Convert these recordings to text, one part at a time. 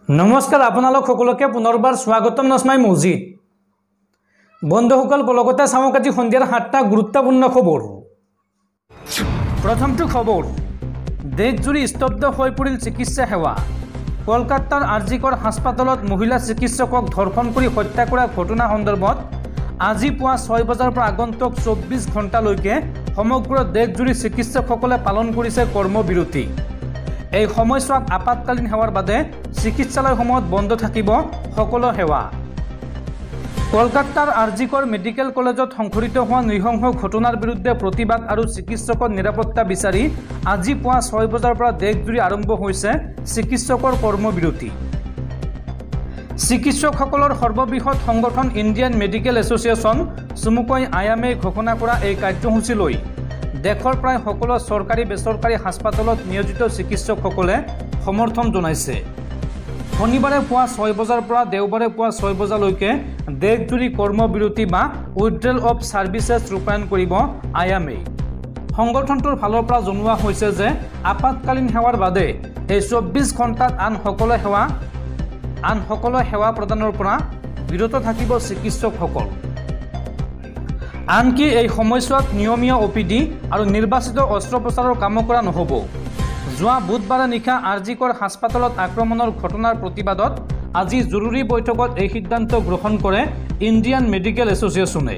নমস্কাৰ আপোনালোক সকলোকে পুনৰবাৰ স্বাগতম নসমাই মছজিদ বন্ধুসকল বলগতে চাওক আজি সন্ধিয়াৰ 7টা গুৰুত্বপূৰ্ণ খবৰ। প্ৰথমটো খবৰ, দেশজুৰি স্তব্ধ হৈ পৰিল চিকিৎসা সেৱা। কলকাতাৰ আৰজিকৰ হাস্পাতালত মহিলা চিকিৎসকক ধৰ্ষণ কৰি হত্যা কৰা ঘটনা সন্দৰ্ভত আজি পুৱা 6 বজাৰ পৰা আগন্তুক 24 ঘণ্টালৈকে সমগ্ৰ দেশজুৰি চিকিৎসকসকলে পালন কৰিছে কৰ্মবিৰতি। এই সময়ছোৱাত আপাতকালীন সেৱাৰ বাদে চিকিৎসালয়সমূহত বন্ধ থাকিব সকলো সেৱা। কলকাতাৰ আৰজিকৰ মেডিকেল কলেজত সংঘটিত হোৱা নৃশংস ঘটনাৰ বিৰুদ্ধে প্ৰতিবাদ আৰু চিকিৎসকৰ নিৰাপত্তা বিচাৰি আজি পুৱা 6 বজাৰ পৰা দেশজুৰি আৰম্ভ হৈছে চিকিৎসকৰ কৰ্মবিৰতি। চিকিৎসকসকলৰ সৰ্ববৃহৎ সংগঠন ইণ্ডিয়ান মেডিকেল এছ'চিয়েশ্যন চমুকৈ IMA ঘোষণা কৰা এই কাৰ্যসূচীলৈ দেশৰ প্ৰায় সকলো চৰকাৰী বেচৰকাৰী হাস্পাতালত নিয়োজিত চিকিৎসকসকলে সমৰ্থন জনাইছে। শনিবাৰে পুৱা 6 বজাৰ পৰা দেওবাৰে পুৱা 6 বজালৈকে দেশজুৰি কৰ্মবিৰতি বা উইথড্ৰল অফ ছাৰ্ভিচেছ ৰূপায়ণ কৰিব IMA। সংগঠনটোৰ ফালৰ পৰা জনোৱা হৈছে যে আপাতকালীন সেৱাৰ বাদে এই 24 ঘণ্টাত আন সকলো সেৱা প্ৰদানৰ পৰা বিৰত থাকিব চিকিৎসকসকল। আনকি এই সময়ছোৱাত নিয়মীয়া OPD আৰু নিৰ্বাচিত অস্ত্ৰোপচাৰৰ কাম কৰা নহ'ব। যোৱা বুধবাৰে নিশা আৰজিকৰ হাস্পাতালত আক্ৰমণৰ ঘটনাৰ প্ৰতিবাদত আজি জৰুৰী বৈঠকত এই সিদ্ধান্ত গ্ৰহণ কৰে ইণ্ডিয়ান মেডিকেল এছ'চিয়েশ্যনে।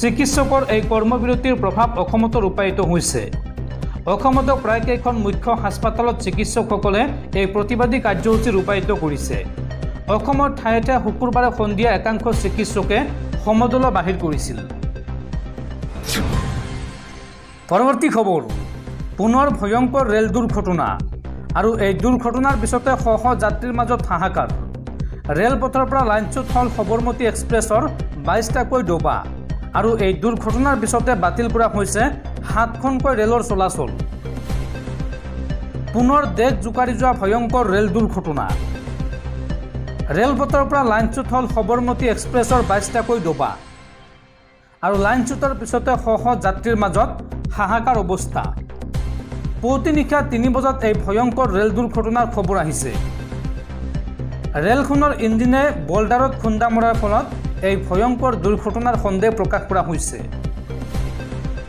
চিকিৎসকৰ এই কৰ্মবিৰতিৰ প্ৰভাৱ অসমতো ৰূপায়িত হৈছে। অসমতো প্ৰায়কেইখন মুখ্য হাস্পাতালত চিকিৎসকসকলে এই প্ৰতিবাদী কাৰ্যসূচী ৰূপায়িত কৰিছে। অসমৰ ঠায়ে ঠায়ে শুকুৰবাৰে সন্ধিয়া একাংশ চিকিৎসকে সমদল বাহিৰ কৰিছিল। পৰৱৰ্তী খবৰ, পুনৰ ভয়ংকৰ ৰেল দুৰ্ঘটনা আৰু এই দুৰ্ঘটনাৰ পিছতে শ শ যাত্ৰীৰ মাজত হাহাকাৰ। ৰেলপথৰ পৰা লাইনচ্যুত হ'ল সবৰমতী এক্সপ্ৰেছৰ 22টাকৈ ডবা আৰু এই দুৰ্ঘটনাৰ পিছতে বাতিল কৰা হৈছে 7খনকৈ ৰেলৰ চলাচল। পুনৰ দেশ জোকাৰি যোৱা ভয়ংকৰ ৰেল দুৰ্ঘটনা। ৰেলপথৰ পৰা লাইনচ্যুত হ'ল সবৰমতী এক্সপ্ৰেছৰ 22টাকৈ ডবা আৰু লাইনচ্যুতৰ পিছতে শ শ যাত্ৰীৰ মাজত হাহাকাৰ অৱস্থা। পুৱতি নিশা 3 বজাত এই ভয়ংকৰ ৰেল দুৰ্ঘটনাৰ খবৰ আহিছে। ৰেলখনৰ ইঞ্জিনে বল্ডাৰত খুন্দা মৰাৰ ফলত এই ভয়ংকৰ দুৰ্ঘটনাৰ সন্দেহ প্ৰকাশ কৰা হৈছে।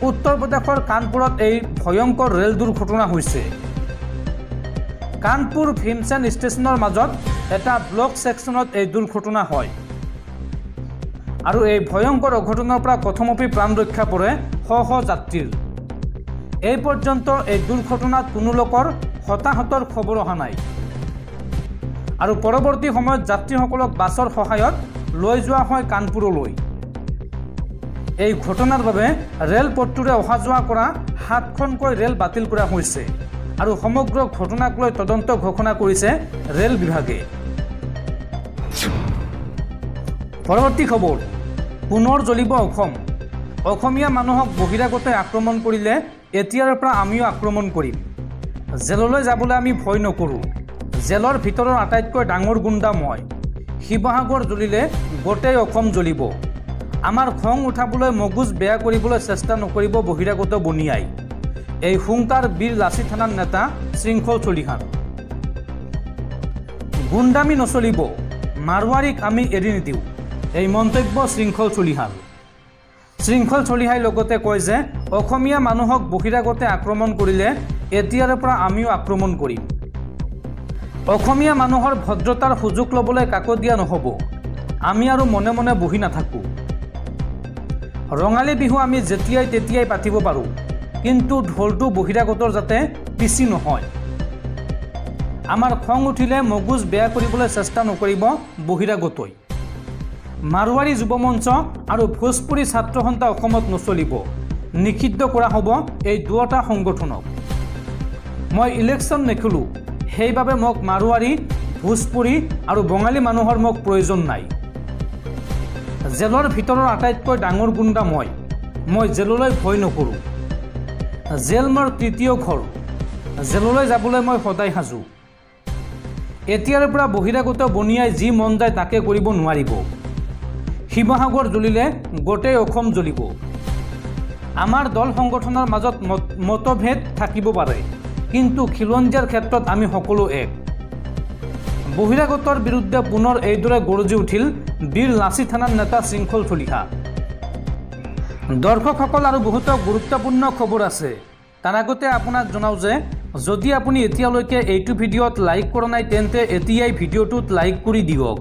উত্তৰ প্ৰদেশৰ কানপুৰত এই ভয়ংকৰ ৰেল দুৰ্ঘটনা হৈছে। কানপুৰ ভীমসেন ষ্টেচনৰ মাজত এটা ব্লক ছেকশ্যনত এই দুৰ্ঘটনা হয় আৰু এই ভয়ংকৰ অঘটনাৰ পৰা প্ৰথমতে প্ৰাণ ৰক্ষা পৰে শ শ যাত্ৰীৰ। এই পৰ্যন্ত এই দুৰ্ঘটনাত কোনো লোকৰ হতাহতৰ খবৰ অহা নাই আৰু পৰৱৰ্তী সময়ত যাত্ৰীসকলক বাছৰ সহায়ত লৈ যোৱা হয় কানপুৰলৈ। এই ঘটনাৰ বাবে ৰেলপথটোৰে অহা যোৱা কৰা 7খনকৈ ৰেল বাতিল কৰা হৈছে আৰু সমগ্ৰ ঘটনাক লৈ তদন্ত ঘোষণা কৰিছে ৰেল বিভাগে। পৰৱৰ্তী খবৰ, পুনৰ জ্বলিব অসম। অসমীয়া মানুহক বহিৰাগতে আক্ৰমণ কৰিলে এতিয়াৰ পৰা আমিও আক্ৰমণ কৰিম। জেললৈ যাবলৈ আমি ভয় নকৰোঁ। জেলৰ ভিতৰৰ আটাইতকৈ ডাঙৰ গুণ্ডা মই। শিৱসাগৰ জ্বলিলে গোটেই অসম জ্বলিব। আমাৰ খং উঠাবলৈ মগজ বেয়া কৰিবলৈ চেষ্টা নকৰিব বহিৰাগত বনিয়াই। এই হুংকাৰ বীৰ লাচি থানাৰ নেতা শৃংখল চলিহাৰ। গুণ্ডামি নচলিব, মাৰোৱাৰীক আমি এৰি নিদিওঁ, এই মন্তব্য শৃংখল চলিহাৰ। শৃংখল চলিহাই লগতে কয় যে অসমীয়া মানুহক বহিৰাগতে আক্ৰমণ কৰিলে এতিয়াৰ পৰা আমিও আক্ৰমণ কৰিম। অসমীয়া মানুহৰ ভদ্ৰতাৰ সুযোগ ল'বলৈ কাকো দিয়া নহ'ব। আমি আৰু মনে মনে বহি নাথাকোঁ। ৰঙালী বিহু আমি যেতিয়াই তেতিয়াই পাতিব পাৰোঁ, কিন্তু ঢোলটো বহিৰাগতৰ যাতে পিছি নহয়। আমাৰ খং উঠিলে মগজ বেয়া কৰিবলৈ চেষ্টা নকৰিব বহিৰাগতই। মাৰোৱাৰী যুৱ মঞ্চ আৰু ভোজপুৰী ছাত্ৰ সন্থা অসমত নচলিব। নিষিদ্ধ কৰা হ'ব এই দুয়োটা সংগঠনক। মই ইলেকশ্যন নেখেলোঁ, সেইবাবে মোক মাৰোৱাৰী, ভোজপুৰী আৰু বঙালী মানুহৰ মোক প্ৰয়োজন নাই। জেলৰ ভিতৰৰ আটাইতকৈ ডাঙৰ গুণ্ডা মই জেললৈ ভয় নকৰোঁ। জেল মোৰ তৃতীয় ঘৰ। জেললৈ যাবলৈ মই সদায় সাজু। এতিয়াৰ পৰা বহিৰাগত বনিয়াই যি মন যায় তাকে কৰিব নোৱাৰিব। শিৱসাগৰ জ্বলিলে গোটেই অসম জ্বলিব। আমাৰ দল সংগঠনৰ মাজত মতভেদ থাকিব পাৰে, কিন্তু খিলঞ্জীয়াৰ ক্ষেত্ৰত আমি সকলো এক। বহিৰাগতৰ বিৰুদ্ধে পুনৰ এইদৰে গৰজি উঠিল বীৰ লাচি থানাৰ নেতা শৃংখল চলিহা। দৰ্শকসকল আৰু বহুতো গুৰুত্বপূৰ্ণ খবৰ আছে। তাৰ আগতে আপোনাক জনাওঁ যে যদি আপুনি এতিয়ালৈকে এইটো ভিডিঅ'ত লাইক কৰা নাই তেন্তে এতিয়াই ভিডিঅ'টোত লাইক কৰি দিয়ক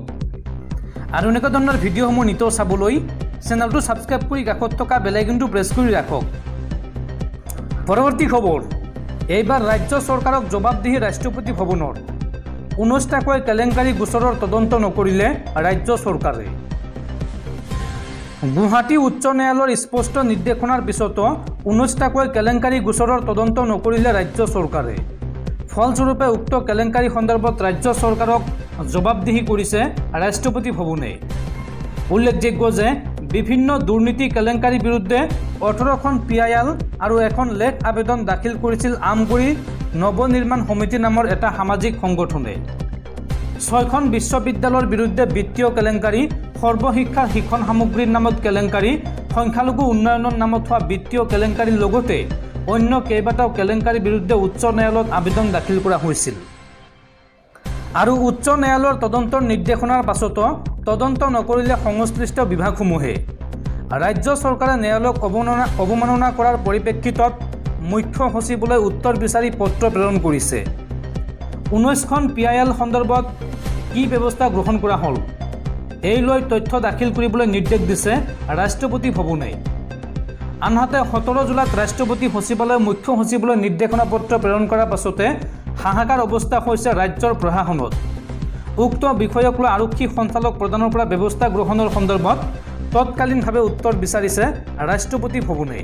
আৰু এনেকুৱা ধৰণৰ ভিডিঅ'সমূহ নিতৌ চাবলৈ চেনেলটো ছাবস্ক্ৰাইব কৰি কাষত থকা বেল আইকনটো প্ৰেছ কৰি ৰাখক। পৰৱৰ্তী খবৰ, এইবাৰ ৰাজ্য চৰকাৰক জবাবদিহি ৰাষ্ট্ৰপতি ভৱনৰ। 19টাকৈ কেলেংকাৰী গোচৰৰ তদন্ত নকৰিলে ৰাজ্য চৰকাৰে। গুৱাহাটী উচ্চ ন্যায়ালয়ৰ স্পষ্ট নিৰ্দেশনাৰ পিছতো 19টাকৈ কেলেংকাৰী গোচৰৰ তদন্ত নকৰিলে ৰাজ্য চৰকাৰে। ফলস্বৰূপে উক্ত কেলেংকাৰী সন্দৰ্ভত ৰাজ্য চৰকাৰক জবাবদিহি কৰিছে ৰাষ্ট্ৰপতি ভৱনে। উল্লেখযোগ্য যে বিভিন্ন দুৰ্নীতি কেলেংকাৰীৰ বিৰুদ্ধে 18খন PIL আৰু এখন লেখ আবেদন দাখিল কৰিছিল আমগুৰি নৱনিৰ্মাণ সমিতি নামৰ এটা সামাজিক সংগঠনে। 6খন বিশ্ববিদ্যালয়ৰ বিৰুদ্ধে বিত্তীয় কেলেংকাৰী, সৰ্বশিক্ষাৰ শিক্ষণ সামগ্ৰীৰ নামত কেলেংকাৰী, সংখ্যালঘু উন্নয়নৰ নামত হোৱা বিত্তীয় কেলেংকাৰীৰ লগতে অন্য কেইবাটাও কেলেংকাৰীৰ বিৰুদ্ধে উচ্চ ন্যায়ালয়ত আবেদন দাখিল কৰা হৈছিল। আৰু উচ্চ ন্যায়ালয়ৰ তদন্তৰ নিৰ্দেশনাৰ পাছতো তদন্ত নকৰিলে সংশ্লিষ্ট বিভাগসমূহে। ৰাজ্য চৰকাৰে ন্যায়ালয়ক অৱমাননা কৰাৰ পৰিপ্ৰেক্ষিতত মুখ্য সচিবলৈ উত্তৰ বিচাৰি পত্ৰ প্ৰেৰণ কৰিছে। 19খন PIL সন্দৰ্ভত কি ব্যৱস্থা গ্ৰহণ কৰা হ'ল এই লৈ তথ্য দাখিল কৰিবলৈ নিৰ্দেশ দিছে ৰাষ্ট্ৰপতি ভৱনে। আনহাতে 17 জুলাইত ৰাষ্ট্ৰপতি সচিবালয়ে মুখ্য সচিবলৈ নিৰ্দেশনা পত্ৰ প্ৰেৰণ কৰাৰ পাছতে হাহাকাৰ অৱস্থা হৈছে ৰাজ্যৰ প্ৰশাসনত। উক্ত বিষয়ক লৈ আৰক্ষী সঞ্চালক প্ৰধানৰ পৰা ব্যৱস্থা গ্ৰহণৰ সন্দৰ্ভত তৎকালীনভাৱে উত্তৰ বিচাৰিছে ৰাষ্ট্ৰপতি ভৱনে।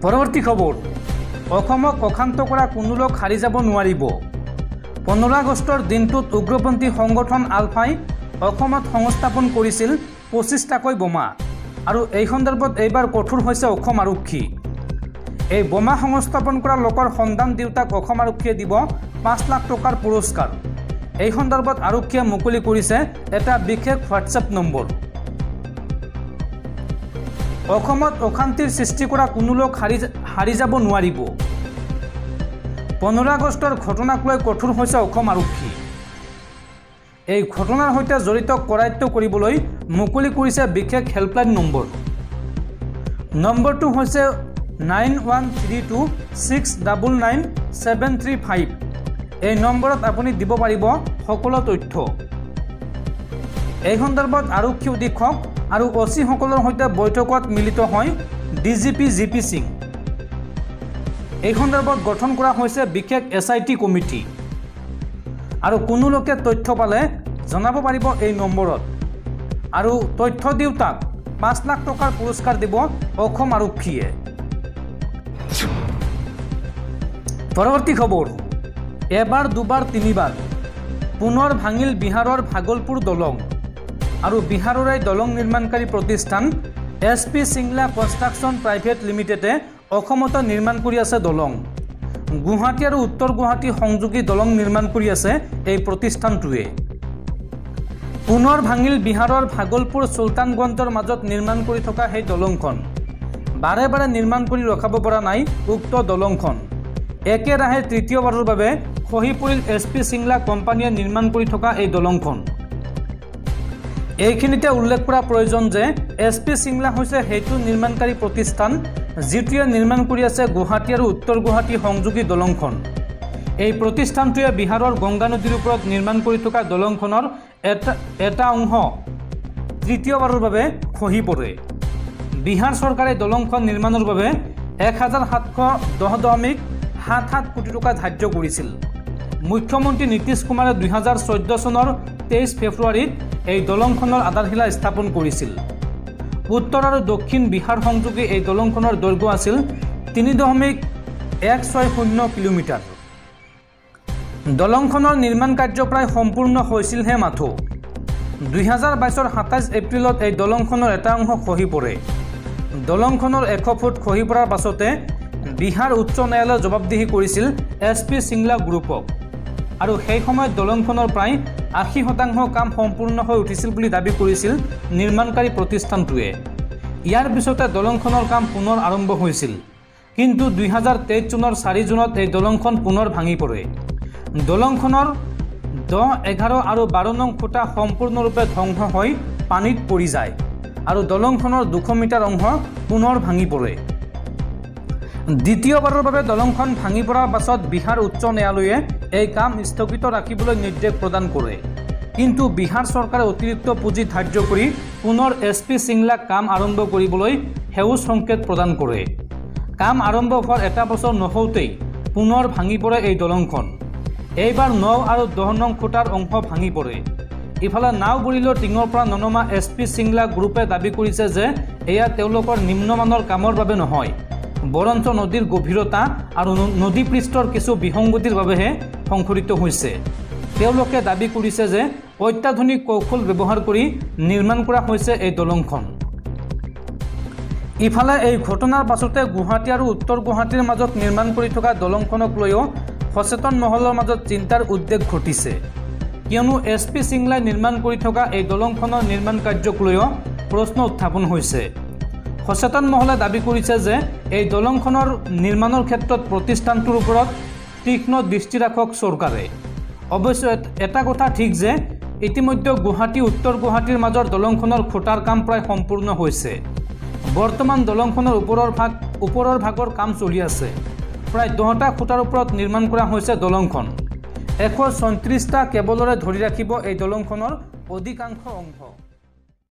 পৰৱৰ্তী খবৰ, অসমক অশান্ত কৰা কোনো লোক হাৰি যাব নোৱাৰিব। 15 আগষ্টৰ দিনটোত উগ্ৰপন্থী সংগঠন আলফাই অসমত সংস্থাপন কৰিছিল 25টাকৈ বোমা আৰু এই সন্দৰ্ভত এইবাৰ কঠোৰ হৈছে অসম আৰক্ষী। এই বোমা সংস্থাপন কৰা লোকৰ সন্ধান দিওঁতাক অসম আৰক্ষীয়ে দিব 5 লাখ টকাৰ পুৰস্কাৰ। এই সন্দৰ্ভত আৰক্ষীয়ে মুকলি কৰিছে এটা বিশেষ হোৱাটছএপ নম্বৰ। অসমত অশান্তিৰ সৃষ্টি কৰা কোনো লোক হাৰি যাব নোৱাৰিব। 15 আগষ্টৰ ঘটনাক লৈ কঠোৰ হৈছে অসম আৰক্ষী। এই ঘটনাৰ সৈতে জড়িত কৰায়ত্ব কৰিবলৈ মুকলি কৰিছে বিশেষ হেল্পলাইন নম্বৰ। নম্বৰটো হৈছে 9132699735। এই নম্বৰত আপুনি দিব পাৰিব সকলো তথ্য। এই সন্দৰ্ভত আৰক্ষী অধীক্ষক আৰু OC-সকলৰ সৈতে বৈঠকত মিলিত হয় DGP GP সিং। এই সন্দৰ্ভত গঠন কৰা হৈছে বিশেষ SIT কমিটি আৰু কোনো লোকে তথ্য পালে জনাব পাৰিব এই নম্বৰত আৰু তথ্য দিওঁতাক 5 লাখ টকাৰ পুৰস্কাৰ দিব অসম আৰক্ষীয়ে। পৰৱৰ্তী খবৰ, এবাৰ দুবাৰ তিনিবাৰ পুনৰ ভাঙিল বিহাৰৰ ভাগলপুৰ দলং আৰু বিহাৰৰ এই দলং নিৰ্মাণকাৰী প্ৰতিষ্ঠান SP সিংলা কনষ্ট্ৰাকশ্যন প্ৰাইভেট লিমিটেডে অসমতে নিৰ্মাণ কৰি আছে দলং। গুৱাহাটী আৰু উত্তৰ গুৱাহাটী সংযোগী দলং নিৰ্মাণ কৰি আছে এই প্ৰতিষ্ঠানটোৱে। পুনৰ ভাঙিল বিহাৰৰ ভাগলপুৰ চুলতানগঞ্জৰ মাজত নিৰ্মাণ কৰি থকা সেই দলংখন। বাৰে বাৰে নিৰ্মাণ কৰি ৰখাব পৰা নাই উক্ত দলংখন। একেৰাহে তৃতীয়বাৰৰ বাবে খহি পৰিল SP সিংলা কোম্পানীয়ে নিৰ্মাণ কৰি থকা এই দলংখন। এইখিনিতে উল্লেখ কৰা প্ৰয়োজন যে SP সিংলা হৈছে সেইটো নিৰ্মাণকাৰী প্ৰতিষ্ঠান যিটোৱে নিৰ্মাণ কৰি আছে গুৱাহাটী আৰু উত্তৰ গুৱাহাটী সংযোগী দলংখন। এই প্ৰতিষ্ঠানটোৱে বিহাৰৰ গংগা নদীৰ ওপৰত নিৰ্মাণ কৰি থকা দলংখনৰ এটা অংশ তৃতীয়বাৰৰ বাবে খহি পৰে। বিহাৰ চৰকাৰে দলংখন নিৰ্মাণৰ বাবে 1710.77 কোটি টকা ধাৰ্য কৰিছিল। মুখ্যমন্ত্ৰী নীতিশ কুমাৰে 2014 চনৰ 23 ফেব্ৰুৱাৰীত এই দলংখনৰ আধাৰশিলা স্থাপন কৰিছিল। উত্তৰ আৰু দক্ষিণ বিহাৰ সংযোগী এই দলংখনৰ দৈৰ্ঘ্য আছিল 3.160 কিলোমিটাৰ। দলংখনৰ নিৰ্মাণ কাৰ্য প্ৰায় সম্পূৰ্ণ হৈছিলহে মাথো। 2022 27 এপ্ৰিলত এই দলংখনৰ এটা অংশ খহি পৰে। দলংখনৰ 100 ফুট খহি পৰাৰ পাছতে বিহাৰ উচ্চ ন্যায়ালয়ে জবাবদিহি কৰিছিল SP সিংলা গ্ৰুপক আৰু সেই সময়ত দলংখনৰ প্ৰায় 80% কাম সম্পূৰ্ণ হৈ উঠিছিল বুলি দাবী কৰিছিল নিৰ্মাণকাৰী প্ৰতিষ্ঠানটোৱে। ইয়াৰ পিছতে দলংখনৰ কাম পুনৰ আৰম্ভ হৈছিল, কিন্তু 2023 চনৰ 4 জুনত এই দলংখন পুনৰ ভাঙি পৰে। দলংখনৰ 10, 11 আৰু 12 নং খুঁটা সম্পূৰ্ণৰূপে ধ্বংস হৈ পানীত পৰি যায় আৰু দলংখনৰ 200 মিটাৰ অংশ পুনৰ ভাঙি পৰে। দ্বিতীয়বাৰৰ বাবে দলংখন ভাঙি পৰাৰ পাছত বিহাৰ উচ্চ ন্যায়ালয়ে এই কাম স্থগিত ৰাখিবলৈ নিৰ্দেশ প্ৰদান কৰে। কিন্তু বিহাৰ চৰকাৰে অতিৰিক্ত পুঁজি ধাৰ্য কৰি পুনৰ SP সিংলাক কাম আৰম্ভ কৰিবলৈ সেউজ সংকেত প্ৰদান কৰে। কাম আৰম্ভ হোৱাৰ এটা বছৰ নহওঁতেই পুনৰ ভাঙি পৰে এই দলংখন। এইবাৰ 9 আৰু 10 নং খুঁটাৰ অংশ ভাঙি পৰে। ইফালে নাওবৰিলৰ টিঙৰ পৰা ননমা SP সিংলা গ্ৰুপে দাবী কৰিছে যে এয়া তেওঁলোকৰ নিম্নমানৰ কামৰ বাবে নহয়, বৰঞ্চ নদীৰ গভীৰতা আৰু নদী পৃষ্ঠৰ কিছু বিসংগতিৰ বাবেহে সংঘটিত হৈছে। তেওঁলোকে দাবী কৰিছে যে অত্যাধুনিক কৌশল ব্যৱহাৰ কৰি নিৰ্মাণ কৰা হৈছে এই দলংখন। ইফালে এই ঘটনাৰ পাছতে গুৱাহাটী আৰু উত্তৰ গুৱাহাটীৰ মাজত নিৰ্মাণ কৰি থকা দলংখনক লৈও সচেতন মহলৰ মাজত চিন্তাৰ উদ্বেগ ঘটিছে, কিয়নো SP সিংলাই নিৰ্মাণ কৰি থকা এই দলংখনৰ নিৰ্মাণ কাৰ্যক লৈও প্ৰশ্ন উত্থাপন হৈছে। সচেতন মহলে দাবী কৰিছে যে এই দলংখনৰ নিৰ্মাণৰ ক্ষেত্ৰত প্ৰতিষ্ঠানটোৰ ওপৰত তীক্ষ্ণ দৃষ্টি ৰাখক চৰকাৰে। অৱশ্যে এটা কথা ঠিক যে ইতিমধ্যে গুৱাহাটী উত্তৰ গুৱাহাটীৰ মাজৰ দলংখনৰ খুঁটাৰ কাম প্ৰায় সম্পূৰ্ণ হৈছে। বৰ্তমান দলংখনৰ ওপৰৰ ভাগৰ কাম চলি আছে। প্ৰায় 10টা খুঁটাৰ ওপৰত নিৰ্মাণ কৰা হৈছে দলংখন। 134টা কেবলেৰে ধৰি ৰাখিব এই দলংখনৰ অধিকাংশ অংশ।